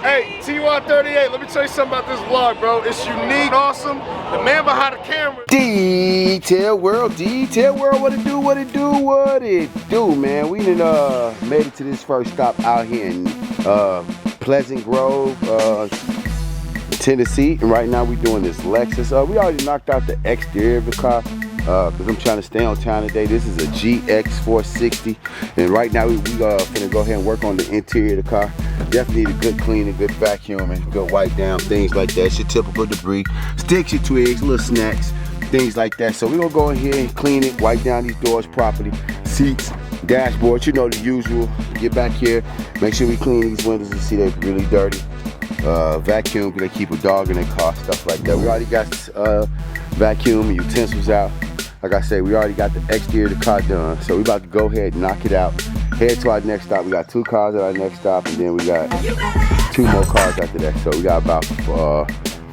Hey, TY38, let me tell you something about this vlog, bro. It's unique, awesome. The man behind the camera. Detail World, what it do, what it do, what it do, man. We done made it to this first stop out here in Pleasant Grove, Tennessee. And right now we doing this Lexus. We already knocked out the exterior of the car. Cause I'm trying to stay on time today. This is a GX 460, and right now we finna go ahead and work on the interior of the car. Definitely need a good cleaning, good vacuuming, good wipe down, things like that. It's your typical debris, sticks, your twigs, little snacks, things like that. So we're gonna go in here and clean it, wipe down these doors properly, seats, dashboard, you know, the usual. Get back here, make sure we clean these windows. You see they're really dirty. Vacuum, they keep a dog in their car, stuff like that. We already got vacuum and utensils out. Like I said, we already got the exterior of the car done. So we about to go ahead and knock it out. Head to our next stop. We got 2 cars at our next stop, and then we got 2 more cars after that. So we got about 4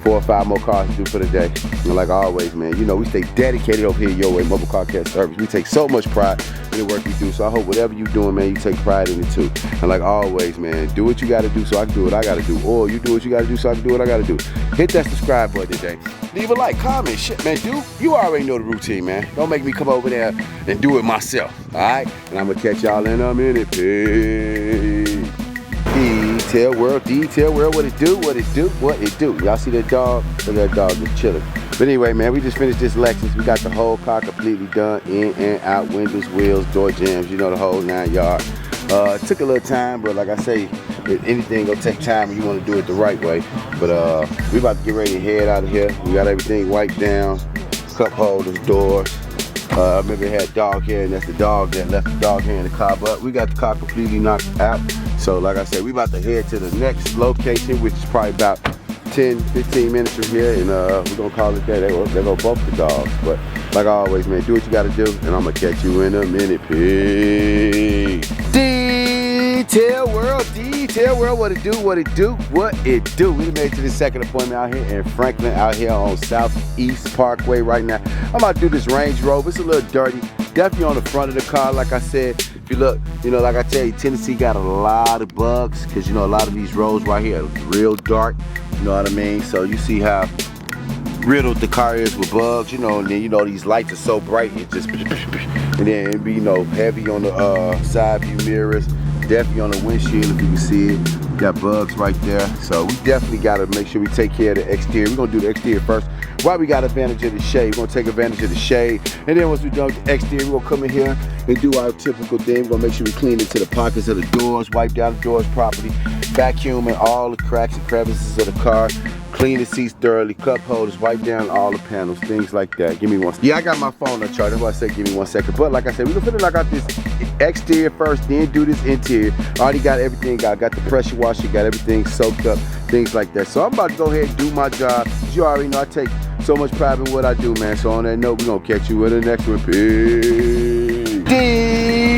or 5 more cars to do for the day. And like always, man, you know, we stay dedicated over here at Your Way Mobile Car Care Service. We take so much pride in the work we do. So I hope whatever you're doing, man, you take pride in it too. And like always, man, do what you gotta do so I can do what I gotta do. Or you do what you gotta do so I can do what I gotta do. Hit that subscribe button today. Leave a like, comment, shit, man, dude. You already know the routine, man. Don't make me come over there and do it myself, all right? And I'm gonna catch y'all in a minute. Peace. Detail World, what it do, what it do, what it do. Y'all see that dog? Look at that dog just chilling. But anyway, man, we just finished this Lexus. We got the whole car completely done, in and out, windows, wheels, door jams, you know, the whole 9 yards. It took a little time, but like I say, if anything gonna take time and you wanna do it the right way. But we about to get ready to head out of here. We got everything wiped down, cup holders, doors. I remember it had dog hair, and that's the dog that left the dog hair in the car, but we got the car completely knocked out. So like I said, we about to head to the next location, which is probably about 10-15 minutes from here, and we're gonna call it there. There go both the dogs. But like always, man, do what you gotta do, and I'm gonna catch you in a minute. Peace. Detail World, what it do, what it do, what it do. We made it to the second appointment out here in Franklin, out here on Southeast Parkway right now. I'm about to do this Range Rover. It's a little dirty, definitely on the front of the car. Like I said, if you look, you know, like I tell you, Tennessee got a lot of bugs, because you know a lot of these roads right here are real dark, you know what I mean? So you see how riddled the car is with bugs, you know, and then you know these lights are so bright, it just, and then it be, you know, heavy on the side view mirrors, definitely on the windshield if you can see it. Got bugs right there. So we definitely gotta make sure we take care of the exterior. We're gonna do the exterior first. While we got advantage of the shade, we're gonna take advantage of the shade. And then once we're done with the exterior, we're gonna come in here and do our typical thing. We're gonna make sure we clean into the pockets of the doors, wipe down the doors properly, vacuuming all the cracks and crevices of the car, clean the seats thoroughly, cup holders, wipe down all the panels, things like that. Give me one second. Yeah, I got my phone on charge. That's why I said give me 1 second. But like I said, we're gonna knock out this exterior first, then do this interior. Already got everything, got the pressure washer, got everything soaked up, things like that. So I'm about to go ahead and do my job. As you already know, I take so much pride in what I do, man. So on that note, we're gonna catch you in the next one. Peace.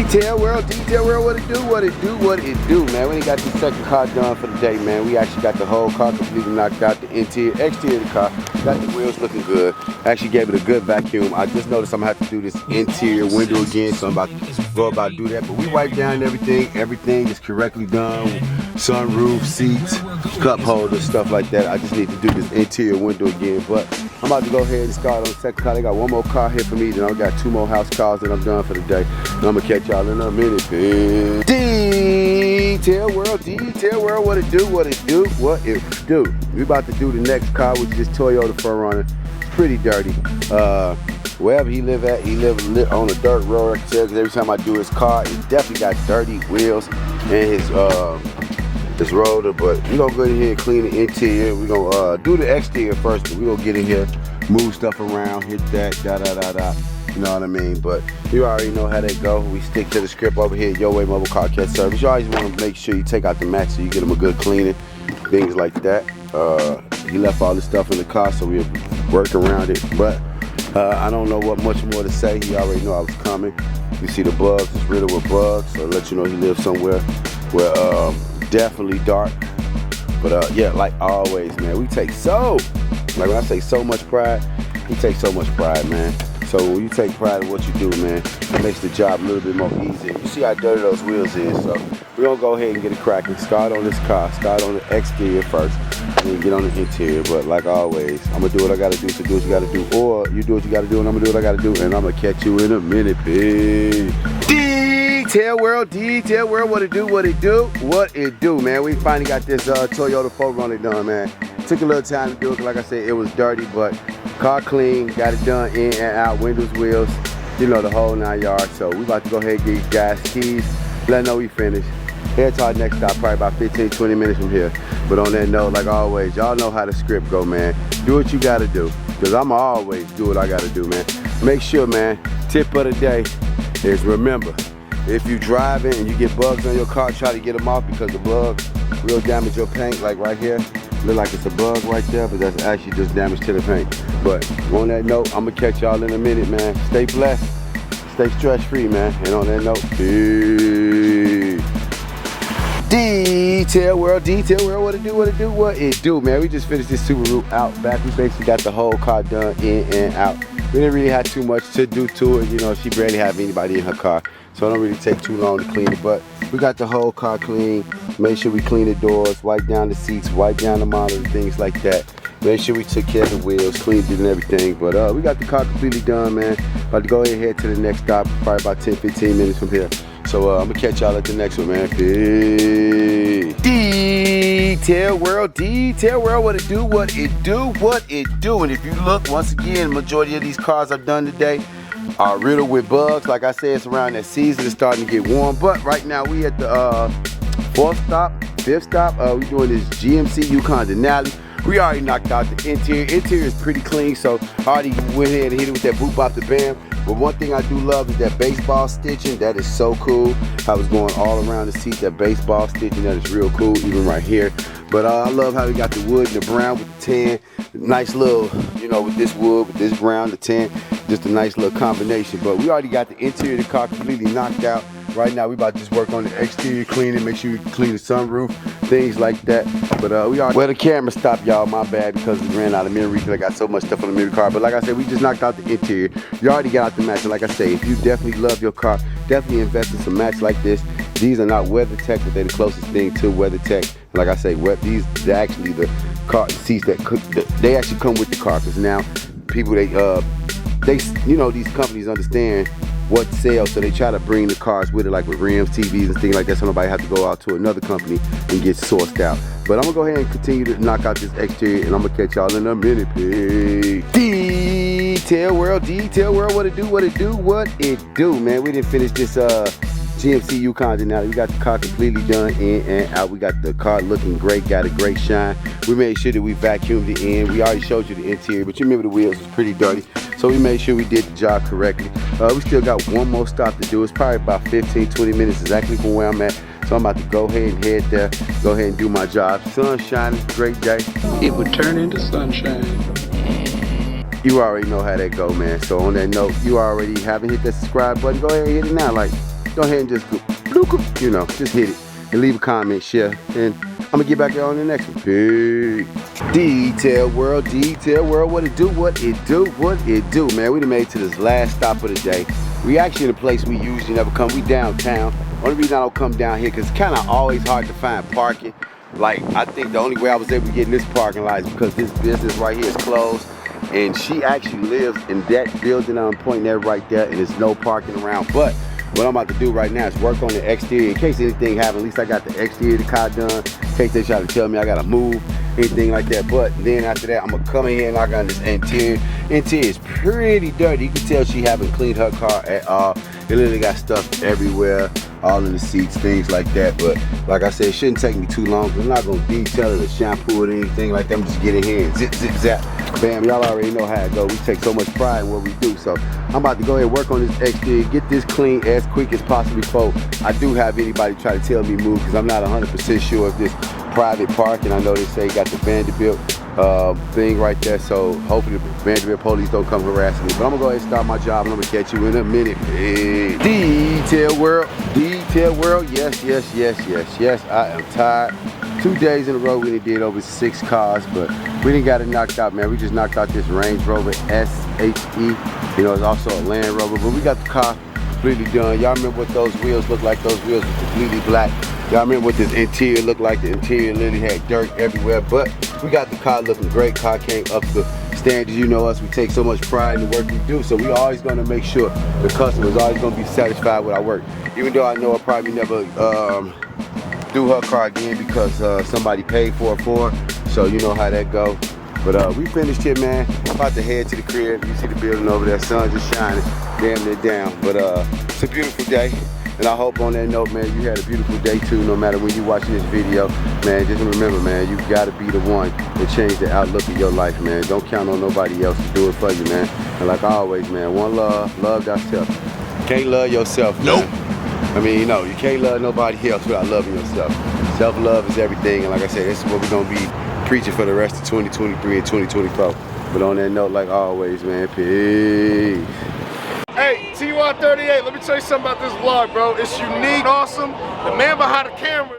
Detail World, what it do, what it do, what it do, man. We ain't got the second car done for the day, man. We actually got the whole car completely knocked out, the interior, exterior of the car. Got the wheels looking good. Actually gave it a good vacuum. I just noticed I'm gonna have to do this interior window again, so I'm about to go about to do that. But we wiped down everything is correctly done. Sunroof, seats, cup holders, stuff like that. I just need to do this interior window again. But I'm about to go ahead and start on the second car. They got 1 more car here for me, then I got 2 more house cars that I'm done for the day. And I'm gonna catch y'all in a minute. Detail World, what it do, what it do, what it do. We about to do the next car, which is this Toyota 4Runner. It's pretty dirty. Wherever he live at, he live on a dirt road, I can tell, because every time I do his car, it definitely got dirty wheels and his rotor. But we're gonna go in here and clean the interior. We're gonna do the exterior first, but we're gonna get in here, move stuff around, hit that, da. You know what I mean? But you already know how they go. We stick to the script over here at Your Way Mobile Car Care Service. You always want to make sure you take out the mats so you get them a good cleaning, things like that. He left all this stuff in the car, so we'll work around it. But I don't know what much more to say. He already know I was coming. You see the bugs, it's riddled with bugs, so let you know he lives somewhere where definitely dark. But yeah, like always, man, we take like when I say so much pride, he takes so much pride, man. So when you take pride in what you do, man, it makes the job a little bit more easy. You see how dirty those wheels is, so we're we're gonna go ahead and get it cracking. Start on this car, start on the exterior first, and then get on the interior. But like always, I'm gonna do what I gotta do, so do what you gotta do. Or you do what you gotta do, and I'm gonna do what I gotta do, and I'm gonna catch you in a minute, peace. Detail world, what it do, what it do, what it do, man. We finally got this Toyota 4Runner done, man. Took a little time to do it, like I said, it was dirty, but car clean, got it done in and out, windows, wheels, you know, the whole 9 yards. So we about to go ahead and get these guys keys, let them know we finished. Head to our next stop, probably about 15-20 minutes from here. But on that note, like always, y'all know how the script go, man. Do what you gotta do, because I'ma always do what I gotta do, man. Make sure, man, tip of the day is remember, if you driving and you get bugs on your car, try to get them off, because the bugs will damage your paint. Like right here, look like it's a bug right there, but that's actually just damage to the paint. But on that note, I'm gonna catch y'all in a minute, man. Stay blessed, stay stress free, man. And on that note, peace. Detail world, what it do, what it do, what it do, man. We just finished this Subaru Outback. We basically got the whole car done in and out. We didn't really have too much to do to it, you know. She barely have anybody in her car, so it don't really take too long to clean it. But we got the whole car clean. Make sure we clean the doors, wipe down the seats, wipe down the monitor, things like that. Make sure we took care of the wheels, cleaned it and everything. But we got the car completely done, man. About to go ahead and head to the next stop, probably about 10-15 minutes from here. So I'm gonna catch y'all at the next one, man. Peace. Detail world, what it do, what it do, what it do. And if you look, once again, majority of these cars I've done today are riddled with bugs. Like I said, it's around that season, it's starting to get warm. But right now we at the 4th stop, 5th stop. We doing this GMC Yukon Denali. We already knocked out the interior. Interior is pretty clean, so I already went ahead and hit it with that boop bop the bam. But one thing I do love is that baseball stitching. That is so cool. I was going all around the seat, that baseball stitching, that is real cool, even right here. But I love how we got the wood and the brown with the tan. Nice little, you know, with this wood, with this brown, the tan. Just a nice little combination. But we already got the interior of the car completely knocked out. Right now, we about to just work on the exterior cleaning, make sure we clean the sunroof, things like that. But we are, well, the camera stopped, y'all, my bad, because it ran out of memory, because I got so much stuff on the mirror car. But like I said, we just knocked out the interior. You already got out the match. Like I say, if you definitely love your car, definitely invest in some mats like this. These are not WeatherTech, but they're the closest thing to WeatherTech. Like I say, they're actually the car seats that they actually come with the car, because now people, they, you know, these companies understand what sells, so they try to bring the cars with it, like with rims, TVs, and things like that, so nobody have to go out to another company and get sourced out. But I'm gonna go ahead and continue to knock out this exterior, and I'm gonna catch y'all in a minute. Peace. Detail world, what it do, what it do, what it do, man. We didn't finish this GMC Yukon Denali. We got the car completely done in and out. We got the car looking great, got a great shine. We made sure that we vacuumed it in. We already showed you the interior, but you remember the wheels was pretty dirty, so we made sure we did the job correctly. We still got one more stop to do. It's probably about 15-20 minutes exactly from where I'm at. So I'm about to go ahead and head there, go ahead and do my job. Sun shining, great day. It would turn into sunshine. You already know how that go, man. So on that note, you already haven't hit that subscribe button, go ahead and hit it now. Like, go ahead and just go, you know, just hit it and leave a comment, share, and I'm gonna get back on the next one. Peace. Detail world, what it do, what it do, what it do, man. We done made it to this last stop of the day. We actually in a place we usually never come. We downtown. Only reason I don't come down here, because it's kind of always hard to find parking. Like, I think the only way I was able to get in this parking lot is because this business right here is closed. And she actually lives in that building I'm pointing at right there, and there's no parking around. But what I'm about to do right now is work on the exterior. In case anything happens, at least I got the exterior of the car done. In case they try to tell me I gotta move, anything like that. But then after that, I'm gonna come in here and knock on this interior. Interior is pretty dirty. You can tell she haven't cleaned her car at all. It literally got stuff everywhere, all in the seats, things like that. But like I said, it shouldn't take me too long, because I'm not gonna detail it or shampoo it or anything like that. I'm just getting here and zip, zip, zap. Bam, y'all already know how it goes. We take so much pride in what we do. So I'm about to go ahead and work on this exterior, get this clean as quick as possible before I do have anybody try to tell me move, because I'm not 100% sure if this private parking. I know they say got the Vanderbilt thing right there, so hopefully the Vanderbilt police don't come harassing me. But I'm gonna go ahead and start my job, and I'm gonna catch you in a minute. Hey. Detail world, yes, I am tired. 2 days in a row we did over 6 cars, but we didn't got it knocked out, man. We just knocked out this Range Rover SHE. You know, it's also a Land Rover, but we got the car completely done. Y'all remember what those wheels look like? Those wheels were completely black. Y'all remember what this interior looked like? The interior literally had dirt everywhere, but we got the car looking great. Car came up to standards. You know us, we take so much pride in the work we do, so we always gonna make sure the customer's always gonna be satisfied with our work. Even though I know I'll probably never do her car again because somebody paid for it for her, so you know how that go. But we finished here, man. About to head to the crib. You see the building over there, sun just shining, damn near down. But it's a beautiful day. And I hope on that note, man, you had a beautiful day too, no matter when you're watching this video. Man, just remember, man, you gotta be the one to change the outlook of your life, man. Don't count on nobody else to do it for you, man. And like always, man, one love, love thyself. Can't love yourself, man. Nope. I mean, you know, you can't love nobody else without loving yourself. Self-love is everything, and like I said, this is what we're gonna be preaching for the rest of 2023 and 2024. But on that note, like always, man, peace. Hey, TY38, let me tell you something about this vlog, bro. It's unique, awesome. The man behind the camera